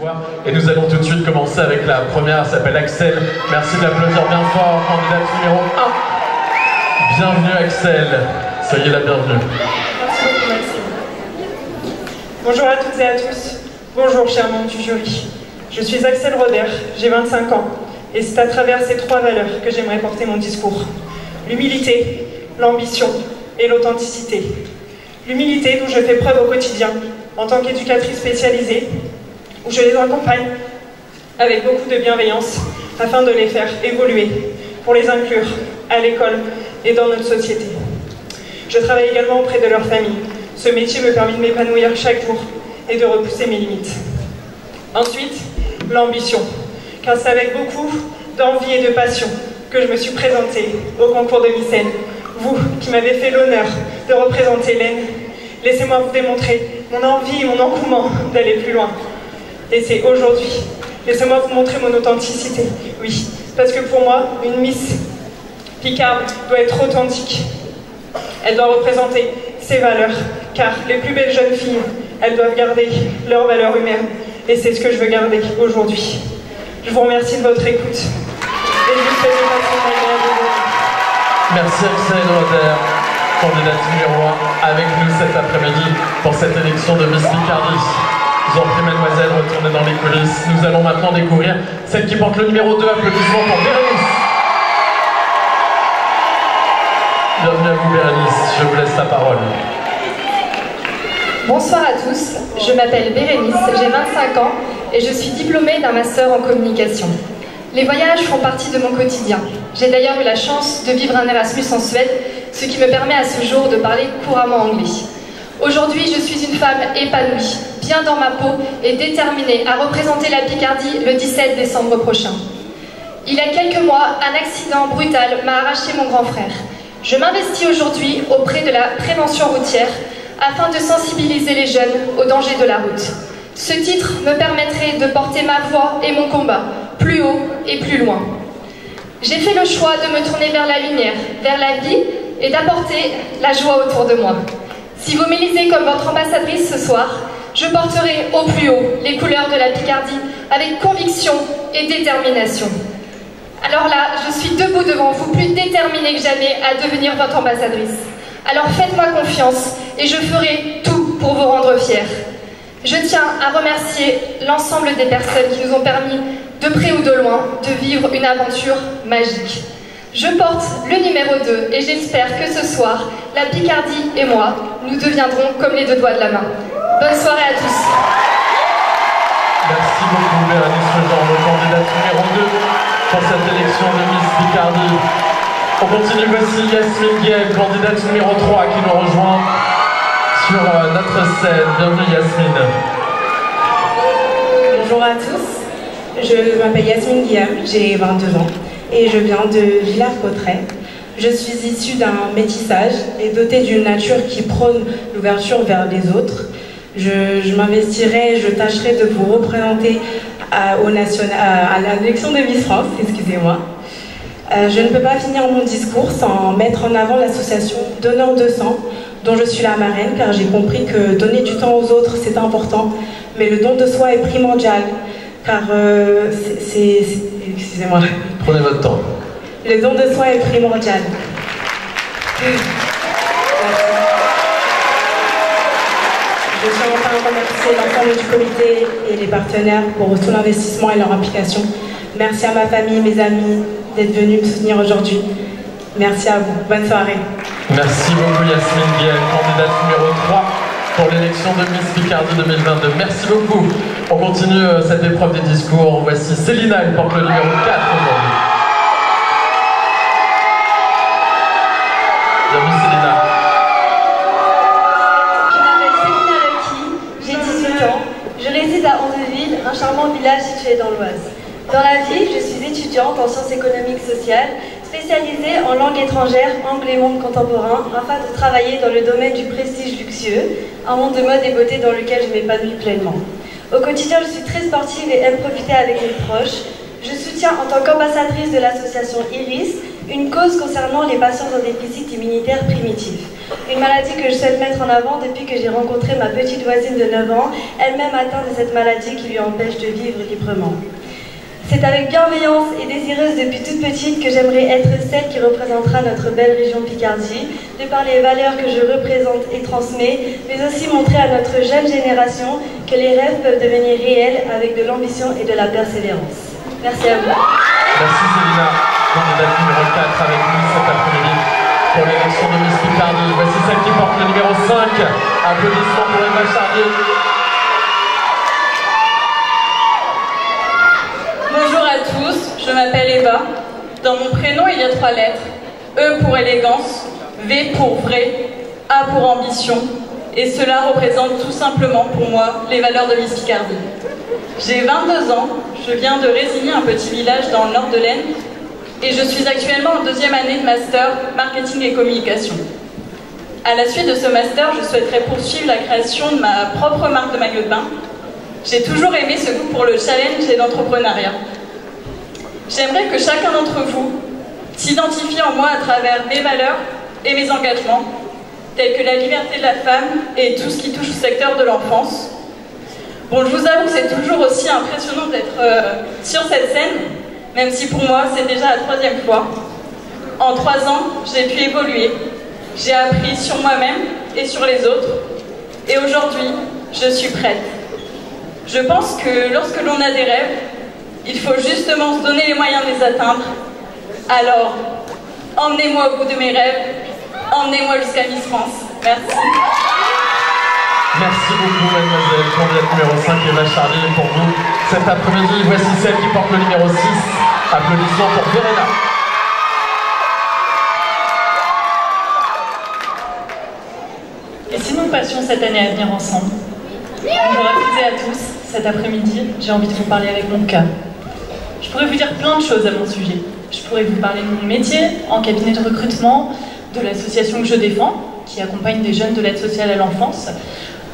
voix. Et nous allons tout de suite commencer avec la première, elle s'appelle Axel. Merci de l'applaudir bien fort, candidate numéro 1. Bienvenue Axel, soyez la bienvenue. Merci beaucoup Maxime. Bonjour à toutes et à tous. Bonjour chers membres du jury. Je suis Axel Robert, j'ai 25 ans. Et c'est à travers ces 3 valeurs que j'aimerais porter mon discours. L'humilité, l'ambition et l'authenticité. L'humilité dont je fais preuve au quotidien en tant qu'éducatrice spécialisée, où je les accompagne avec beaucoup de bienveillance afin de les faire évoluer, pour les inclure à l'école et dans notre société. Je travaille également auprès de leur famille. Ce métier me permet de m'épanouir chaque jour et de repousser mes limites. Ensuite, l'ambition, car c'est avec beaucoup d'envie et de passion que je me suis présentée au concours de Miss Aisne. Vous, qui m'avez fait l'honneur de représenter l'Aisne, laissez-moi vous démontrer mon envie et mon engouement d'aller plus loin. Et c'est aujourd'hui. Laissez-moi vous montrer mon authenticité. Oui, parce que pour moi, une Miss Picarde doit être authentique. Elle doit représenter ses valeurs, car les plus belles jeunes filles, elles doivent garder leurs valeurs humaines. Et c'est ce que je veux garder aujourd'hui. Je vous remercie de votre écoute. Et je vous souhaite une bonne agréable. Merci Axel Robert, candidate numéro 1, avec nous cet après-midi pour cette élection de Miss Picardie. Je vous en prie, mademoiselle, retournez dans les coulisses. Nous allons maintenant découvrir celle qui porte le numéro 2. Applaudissements pour Bérénice. Bienvenue à vous, Bérénice. Je vous laisse la parole. Bonsoir à tous, je m'appelle Bérénice, j'ai 25 ans et je suis diplômée d'un master en communication. Les voyages font partie de mon quotidien. J'ai d'ailleurs eu la chance de vivre un Erasmus en Suède, ce qui me permet à ce jour de parler couramment anglais. Aujourd'hui, je suis une femme épanouie, bien dans ma peau et déterminée à représenter la Picardie le 17 décembre prochain. Il y a quelques mois, un accident brutal m'a arraché mon grand frère. Je m'investis aujourd'hui auprès de la prévention routière afin de sensibiliser les jeunes aux dangers de la route. Ce titre me permettrait de porter ma voix et mon combat plus haut et plus loin. J'ai fait le choix de me tourner vers la lumière, vers la vie et d'apporter la joie autour de moi. Si vous m'élisez comme votre ambassadrice ce soir, je porterai au plus haut les couleurs de la Picardie avec conviction et détermination. Alors là, je suis debout devant vous, plus déterminée que jamais à devenir votre ambassadrice. Alors faites-moi confiance et je ferai tout pour vous rendre fiers. Je tiens à remercier l'ensemble des personnes qui nous ont permis, de près ou de loin, de vivre une aventure magique. Je porte le numéro 2 et j'espère que ce soir, la Picardie et moi, nous deviendrons comme les 2 doigts de la main. Bonne soirée à tous. Merci beaucoup Bérénice Jean, le candidat numéro 2 pour cette élection de Miss Picardie. On continue, voici Yasmine Guel, candidate numéro 3 qui nous rejoint sur notre scène. Bienvenue Yasmine. Bonjour à tous, je m'appelle Yasmine Guillaume, j'ai 22 ans et je viens de Villars-Cotterêts. Je suis issue d'un métissage et dotée d'une nature qui prône l'ouverture vers les autres. Je m'investirai, je tâcherai de vous représenter à l'élection de Miss France, excusez-moi. Je ne peux pas finir mon discours sans mettre en avant l'association Donneurs de sang, dont je suis la marraine, car j'ai compris que donner du temps aux autres, c'est important, mais le don de soi est primordial, car excusez-moi. Prenez votre temps. Le don de soi est primordial. Je tiens enfin à remercier l'ensemble du comité et les partenaires pour tout l'investissement et leur implication. Merci à ma famille, mes amis, d'être venus me soutenir aujourd'hui. Merci à vous. Bonne soirée. Merci beaucoup Yasmine Guel, candidate numéro 3 pour l'élection de Miss Picardie 2022. Merci beaucoup. On continue cette épreuve des discours. Voici Célina, elle porte le numéro 4 aujourd'hui. Bienvenue Célina. Je m'appelle Célina Lucky, j'ai 18 ans. Je réside à Andeville, un charmant village situé dans l'Oise. Dans la vie, je suis étudiante en sciences économiques sociales, spécialisée en langue étrangère, anglais et monde contemporain, afin de travailler dans le domaine du prestige luxueux, un monde de mode et beauté dans lequel je m'épanouis pleinement. Au quotidien, je suis très sportive et aime profiter avec mes proches. Je soutiens en tant qu'ambassadrice de l'association Iris, Une cause concernant les patients en déficit immunitaire primitif. Une maladie que je souhaite mettre en avant depuis que j'ai rencontré ma petite voisine de 9 ans, elle-même atteinte de cette maladie qui lui empêche de vivre librement. C'est avec bienveillance et désireuse depuis toute petite que j'aimerais être celle qui représentera notre belle région Picardie, de par les valeurs que je représente et transmets, mais aussi montrer à notre jeune génération que les rêves peuvent devenir réels avec de l'ambition et de la persévérance. Merci à vous. Merci Célina, candidate numéro 4 avec nous cet après-midi pour l'élection de Miss Picardie. Voici celle qui porte le numéro 5. Applaudissements pour Eva Charlier. Bonjour à tous, je m'appelle Eva. Dans mon prénom, il y a 3 lettres. E pour élégance, V pour vrai, A pour ambition. Et cela représente tout simplement pour moi les valeurs de Miss Picardie. J'ai 22 ans, je viens de Résigny, un petit village dans le nord de l'Aisne, et je suis actuellement en 2e année de master marketing et communication. À la suite de ce master, je souhaiterais poursuivre la création de ma propre marque de maillot de bain. J'ai toujours aimé ce goût pour le challenge et l'entrepreneuriat. J'aimerais que chacun d'entre vous s'identifie en moi à travers mes valeurs et mes engagements, tels que la liberté de la femme et tout ce qui touche au secteur de l'enfance. Bon, je vous avoue que c'est toujours aussi impressionnant d'être sur cette scène, même si pour moi c'est déjà la 3e fois. En 3 ans, j'ai pu évoluer, j'ai appris sur moi-même et sur les autres, et aujourd'hui, je suis prête. Je pense que lorsque l'on a des rêves, il faut justement se donner les moyens de les atteindre. Alors, emmenez-moi au bout de mes rêves, emmenez-moi jusqu'à Miss France. Merci. Merci beaucoup mademoiselle, candidate numéro 5 Eva Charlier pour vous cet après-midi. Voici celle qui porte le numéro 6. Applaudissements pour Verena. Et si nous passions cette année à venir ensemble? Bonjour à toutes et à tous, cet après-midi, j'ai envie de vous parler avec mon cœur. Je pourrais vous dire plein de choses à mon sujet. Je pourrais vous parler de mon métier en cabinet de recrutement, de l'association que je défends, qui accompagne des jeunes de l'aide sociale à l'enfance,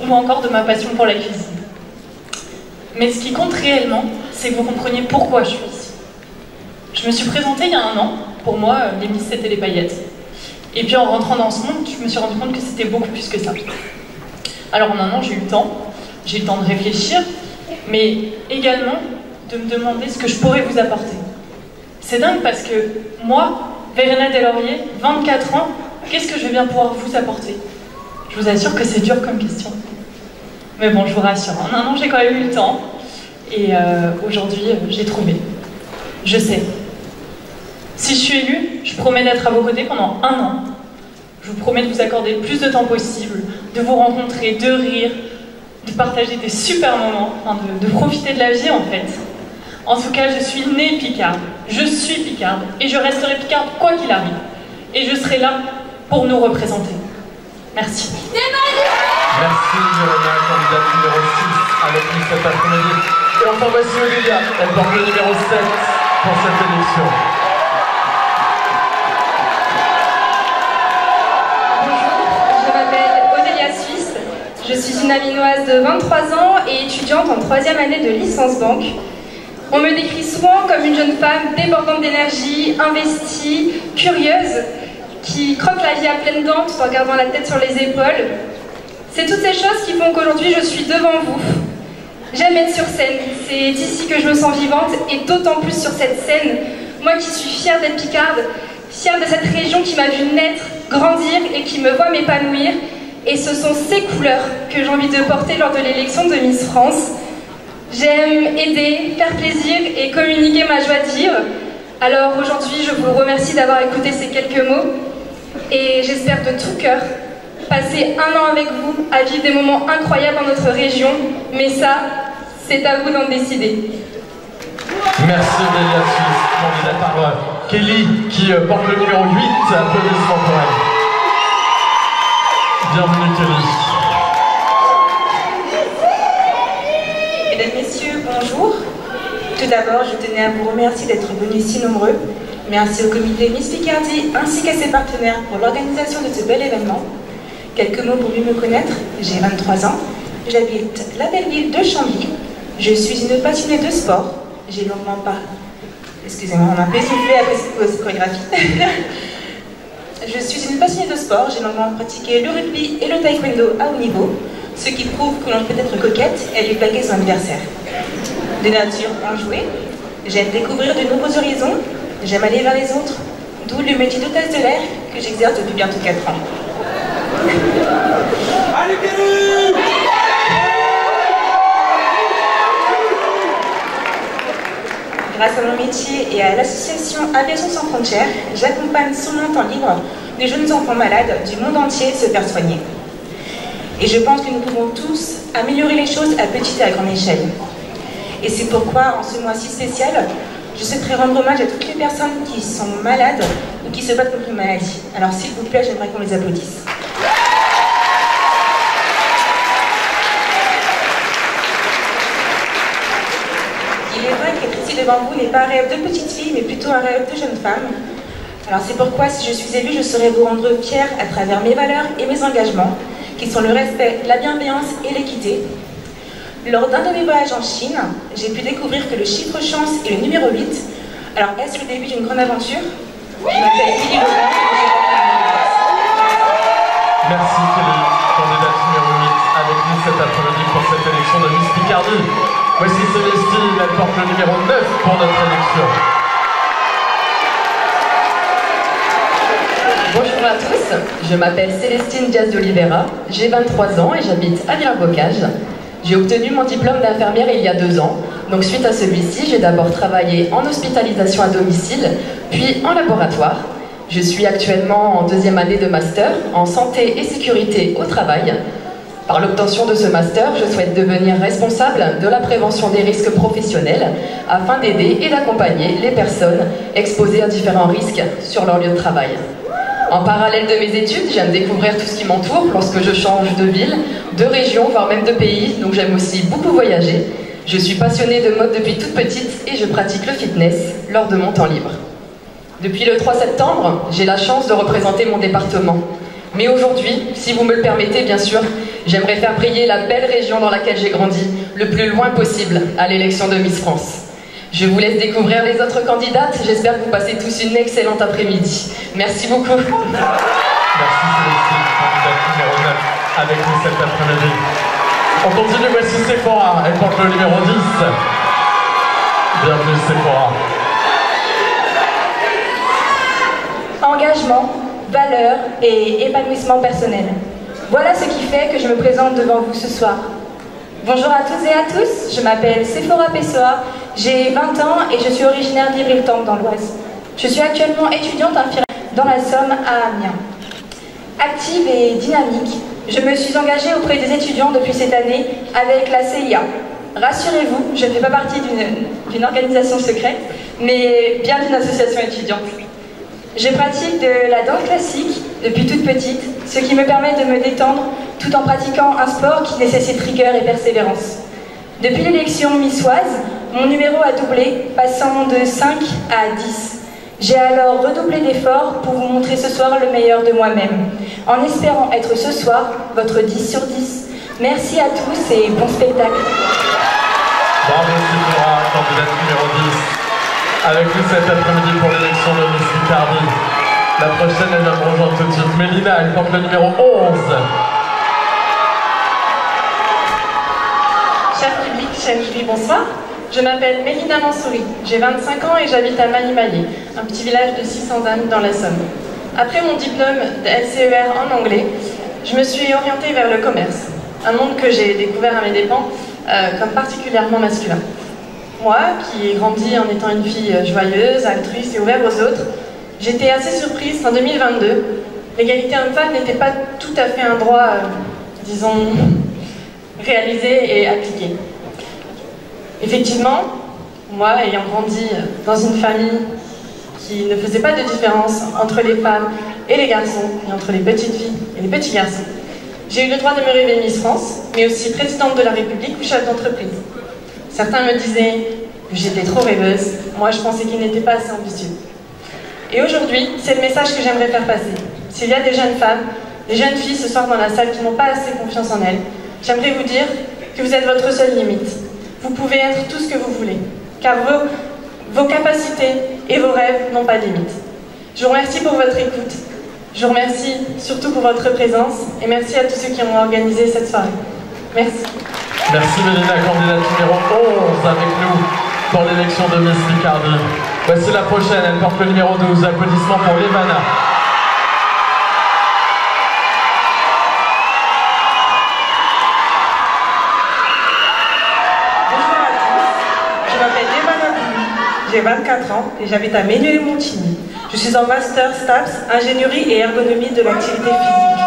ou encore de ma passion pour la cuisine. Mais ce qui compte réellement, c'est que vous compreniez pourquoi je suis ici. Je me suis présentée il y a 1 an. Pour moi, les Miss, c'était les paillettes. Et puis en rentrant dans ce monde, je me suis rendu compte que c'était beaucoup plus que ça. Alors en 1 an, j'ai eu le temps de réfléchir, mais également de me demander ce que je pourrais vous apporter. C'est dingue parce que moi, Verena Deslauriers, 24 ans, qu'est-ce que je vais bien pouvoir vous apporter? Je vous assure que c'est dur comme question. Mais bon, je vous rassure, en 1 an, j'ai quand même eu le temps. Et aujourd'hui, j'ai trouvé. Je sais. Si je suis élue, je promets d'être à vos côtés pendant 1 an. Je vous promets de vous accorder le plus de temps possible, de vous rencontrer, de rire, de partager des super moments, enfin de profiter de la vie en fait. En tout cas, je suis née Picarde, je suis Picarde, et je resterai Picarde quoi qu'il arrive. Et je serai là pour nous représenter. Merci. Merci Verena, candidate numéro 6 avec nous cet après-midi. Et enfin voici Olivia, elle porte le numéro 7 pour cette élection. Je suis une Aminoise de 23 ans et étudiante en 3e année de licence banque. On me décrit souvent comme une jeune femme débordante d'énergie, investie, curieuse, qui croque la vie à pleines dents tout en gardant la tête sur les épaules. C'est toutes ces choses qui font qu'aujourd'hui je suis devant vous. J'aime être sur scène, c'est ici que je me sens vivante et d'autant plus sur cette scène, moi qui suis fière d'être Picarde, fière de cette région qui m'a vu naître, grandir et qui me voit m'épanouir. Et ce sont ces couleurs que j'ai envie de porter lors de l'élection de Miss France. J'aime aider, faire plaisir et communiquer ma joie de vivre. Alors aujourd'hui, je vous remercie d'avoir écouté ces quelques mots. Et j'espère de tout cœur passer 1 an avec vous à vivre des moments incroyables dans notre région. Mais ça, c'est à vous d'en décider. Merci Béatrice, candidate par Kelly qui porte le numéro 8. Applaudissements pour elle. Bienvenue Kelly. Mesdames, Messieurs, bonjour. Tout d'abord, je tenais à vous remercier d'être venus si nombreux. Merci au comité Miss Picardie ainsi qu'à ses partenaires pour l'organisation de ce bel événement. Quelques mots pour mieux me connaître. J'ai 23 ans. J'habite la belle ville de Chambly. Je suis une passionnée de sport. J'ai longuement Excusez-moi, on a un peu essoufflé après cette pause chorégraphie. Je suis une passionnée de sport, j'ai longuement pratiqué le rugby et le taekwondo à haut niveau, ce qui prouve que l'on peut être coquette et lui plaquer son anniversaire. De nature enjouée, j'aime découvrir de nouveaux horizons, j'aime aller vers les autres, d'où le métier d'hôtesse de l'air que j'exerce depuis bientôt 4 ans. Allez, grâce à mon métier et à l'association Aviation sans frontières, j'accompagne sur mon temps libre des jeunes enfants malades du monde entier se faire soigner. Et je pense que nous pouvons tous améliorer les choses à petite et à grande échelle. Et c'est pourquoi, en ce mois si spécial, je souhaiterais rendre hommage à toutes les personnes qui sont malades ou qui se battent contre une maladie. Alors s'il vous plaît, j'aimerais qu'on les applaudisse. Il est vrai qu'être ici devant vous n'est pas un rêve de petite fille, mais plutôt un rêve de jeune femme. Alors c'est pourquoi, si je suis élue, je saurais vous rendre fière à travers mes valeurs et mes engagements, qui sont le respect, la bienveillance et l'équité. Lors d'un de mes voyages en Chine, j'ai pu découvrir que le chiffre chance est le numéro 8. Alors, est-ce le début d'une grande aventure? Je m'appelle Kelly Laurent. Merci Kelly, candidate numéro 8, avec nous cet après-midi pour cette élection de Miss Picardie. Voici Célestine, elle porte le numéro 9 pour notre élection. Bonjour à tous, je m'appelle Célestine Diaz d'Oliveira, j'ai 23 ans et j'habite à Villers-Bocage. J'ai obtenu mon diplôme d'infirmière il y a 2 ans, donc suite à celui-ci, j'ai d'abord travaillé en hospitalisation à domicile, puis en laboratoire. Je suis actuellement en 2e année de master en santé et sécurité au travail. Par l'obtention de ce master, je souhaite devenir responsable de la prévention des risques professionnels afin d'aider et d'accompagner les personnes exposées à différents risques sur leur lieu de travail. En parallèle de mes études, j'aime découvrir tout ce qui m'entoure lorsque je change de ville, de région, voire même de pays, donc j'aime aussi beaucoup voyager. Je suis passionnée de mode depuis toute petite et je pratique le fitness lors de mon temps libre. Depuis le 3 septembre, j'ai la chance de représenter mon département. Mais aujourd'hui, si vous me le permettez bien sûr, j'aimerais faire briller la belle région dans laquelle j'ai grandi, le plus loin possible à l'élection de Miss France. Je vous laisse découvrir les autres candidates. J'espère que vous passez tous une excellente après-midi. Merci beaucoup. Merci Célestine, candidate numéro 9, avec nous cet après-midi. On continue, voici Sephora, elle porte le numéro 10. Bienvenue Sephora. Engagement, valeur et épanouissement personnel. Voilà ce qui fait que je me présente devant vous ce soir. Bonjour à toutes et à tous, je m'appelle Sephora Pessoa, j'ai 20 ans et je suis originaire d'Ivry-le-Temple dans l'Oise. Je suis actuellement étudiante infirmière dans la Somme à Amiens. Active et dynamique, je me suis engagée auprès des étudiants depuis cette année avec la CIA. Rassurez-vous, je ne fais pas partie d'une organisation secrète, mais bien d'une association étudiante. Je pratique de la danse classique depuis toute petite, ce qui me permet de me détendre tout en pratiquant un sport qui nécessite rigueur et persévérance. Depuis l'élection missoise, mon numéro a doublé, passant de 5 à 10. J'ai alors redoublé d'efforts pour vous montrer ce soir le meilleur de moi-même, en espérant être ce soir votre 10 sur 10. Merci à tous et bon spectacle. Bravo Sephora, candidate numéro 10. Avec nous cet après-midi pour l'élection de Miss Picardie. La prochaine, elle vient me rejoindre tout de suite. Mélina, elle porte le numéro 11. Cher public, chère Julie, bonsoir. Je m'appelle Mélina Mansouri, j'ai 25 ans et j'habite à Magny-Mallet, un petit village de 600 âmes dans la Somme. Après mon diplôme de LCER en anglais, je me suis orientée vers le commerce, un monde que j'ai découvert à mes dépens comme particulièrement masculin. Moi, qui ai grandi en étant une fille joyeuse, altruiste et ouverte aux autres, j'étais assez surprise qu'en 2022, l'égalité homme-femme n'était pas tout à fait un droit, disons, réalisé et appliqué. Effectivement, moi, ayant grandi dans une famille qui ne faisait pas de différence entre les femmes et les garçons, et entre les petites filles et les petits garçons, j'ai eu le droit de me rêver Miss France, mais aussi présidente de la République ou chef d'entreprise. Certains me disaient que j'étais trop rêveuse, moi je pensais qu'ils n'étaient pas assez ambitieux. Et aujourd'hui, c'est le message que j'aimerais faire passer. S'il y a des jeunes femmes, des jeunes filles ce soir dans la salle qui n'ont pas assez confiance en elles, j'aimerais vous dire que vous êtes votre seule limite. Vous pouvez être tout ce que vous voulez, car Vos capacités et vos rêves n'ont pas de limite. Je vous remercie pour votre écoute. Je vous remercie surtout pour votre présence et merci à tous ceux qui ont organisé cette soirée. Merci. Merci Mélina, candidate numéro 11 avec nous pour l'élection de Miss Picardie. Voici la prochaine, elle porte le numéro 12. Applaudissements pour Levana. Bonjour à tous, je m'appelle Levana Boulou, j'ai 24 ans et j'habite à Ménil-Montigny. Je suis en master STAPS, ingénierie et ergonomie de l'activité physique.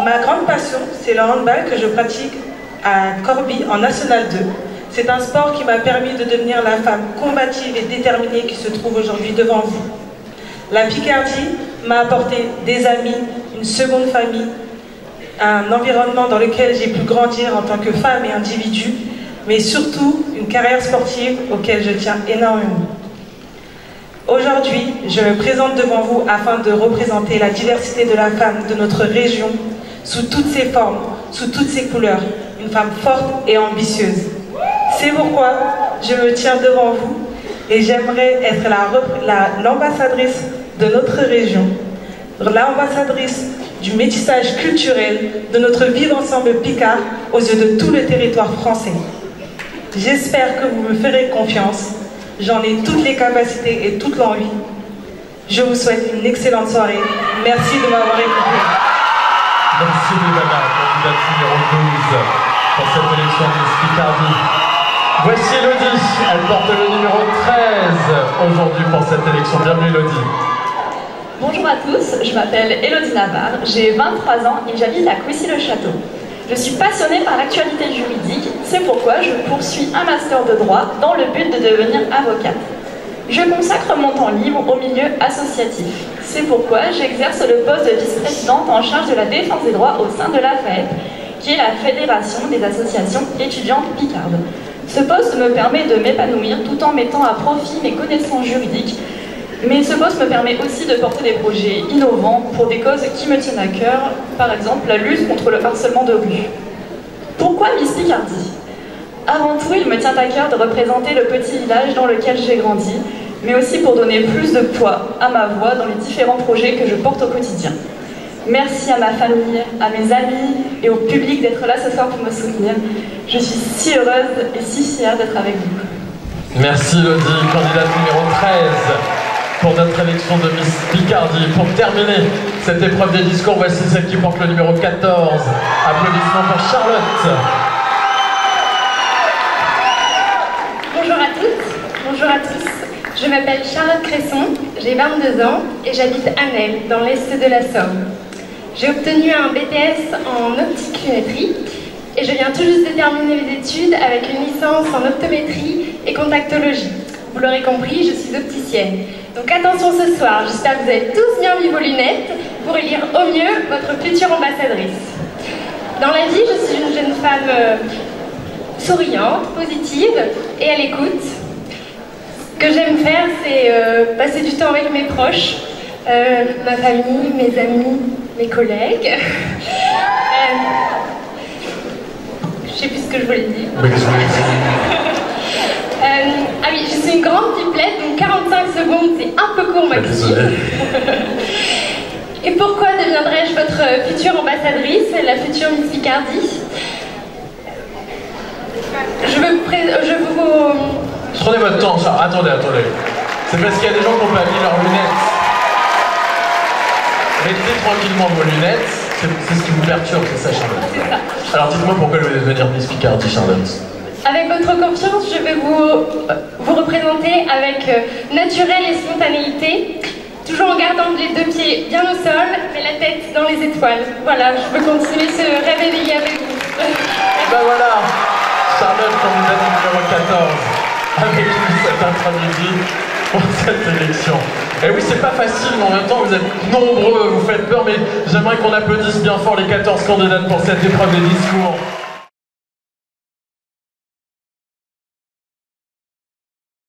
Ma grande passion, c'est le handball que je pratique à Corbie en National 2. C'est un sport qui m'a permis de devenir la femme combative et déterminée qui se trouve aujourd'hui devant vous. La Picardie m'a apporté des amis, une seconde famille, un environnement dans lequel j'ai pu grandir en tant que femme et individu, mais surtout une carrière sportive auquel je tiens énormément. Aujourd'hui, je me présente devant vous afin de représenter la diversité de la femme de notre région sous toutes ses formes, sous toutes ses couleurs, une femme forte et ambitieuse. C'est pourquoi je me tiens devant vous et j'aimerais être l'ambassadrice de notre région, l'ambassadrice du métissage culturel de notre vivre ensemble Picard aux yeux de tout le territoire français. J'espère que vous me ferez confiance. J'en ai toutes les capacités et toute l'envie. Je vous souhaite une excellente soirée. Merci de m'avoir écouté. Merci Levana, candidate numéro 12 pour cette élection de Miss Picardie. Voici Elodie, elle porte le numéro 13 aujourd'hui pour cette élection. Bienvenue Elodie. Bonjour à tous, je m'appelle Elodie Navarre, j'ai 23 ans et j'habite à Couissy-le-Château. Je suis passionnée par l'actualité juridique, c'est pourquoi je poursuis un master de droit dans le but de devenir avocate. Je consacre mon temps libre au milieu associatif. C'est pourquoi j'exerce le poste de vice-présidente en charge de la défense des droits au sein de la FAEP, qui est la Fédération des associations étudiantes picardes. Ce poste me permet de m'épanouir tout en mettant à profit mes connaissances juridiques, mais ce poste me permet aussi de porter des projets innovants pour des causes qui me tiennent à cœur, par exemple la lutte contre le harcèlement de rue. Pourquoi Miss Picardie ? Avant tout, il me tient à cœur de représenter le petit village dans lequel j'ai grandi, mais aussi pour donner plus de poids à ma voix dans les différents projets que je porte au quotidien. Merci à ma famille, à mes amis et au public d'être là ce soir pour me soutenir. Je suis si heureuse et si fière d'être avec vous. Merci Elodie, candidate numéro 13 pour notre élection de Miss Picardie. Pour terminer cette épreuve des discours, voici celle qui porte le numéro 14. Applaudissements pour Charlotte. Bonjour à toutes, bonjour à tous. Je m'appelle Charlotte Cresson, j'ai 22 ans et j'habite à Nesle, dans l'est de la Somme. J'ai obtenu un BTS en optique-lunetterie et je viens tout juste de terminer mes études avec une licence en optométrie et contactologie. Vous l'aurez compris, je suis opticienne. Donc attention ce soir, j'espère que vous avez tous bien mis vos lunettes pour élire au mieux votre future ambassadrice. Dans la vie, je suis une jeune femme souriante, positive et à l'écoute. Ce que j'aime faire, c'est passer du temps avec mes proches, ma famille, mes amis, mes collègues. Je sais plus ce que je voulais dire. Ah oui, je suis une grande pipelette, donc 45 secondes, c'est un peu court maximum. Et pourquoi deviendrai-je votre future ambassadrice, la future Miss Picardie? Prenez votre temps, ça. Attendez. C'est parce qu'il y a des gens qui n'ont pas mis leurs lunettes. Mettez tranquillement vos lunettes. C'est ce qui vous perturbe, c'est ça, Charlotte? C'est ça. Alors dites-moi pourquoi vous voulez devenir Miss Picardie, Charlotte? Avec votre confiance, je vais vous représenter avec naturel et spontanéité, toujours en gardant les deux pieds bien au sol, mais la tête dans les étoiles. Voilà, je veux continuer ce rêve éveillé avec vous. Ben voilà, Charlotte, candidate numéro 14, avec nous cet après-midi pour cette élection. Et oui, c'est pas facile, mais en même temps, vous êtes nombreux, vous faites peur, mais j'aimerais qu'on applaudisse bien fort les 14 candidates pour cette épreuve des discours.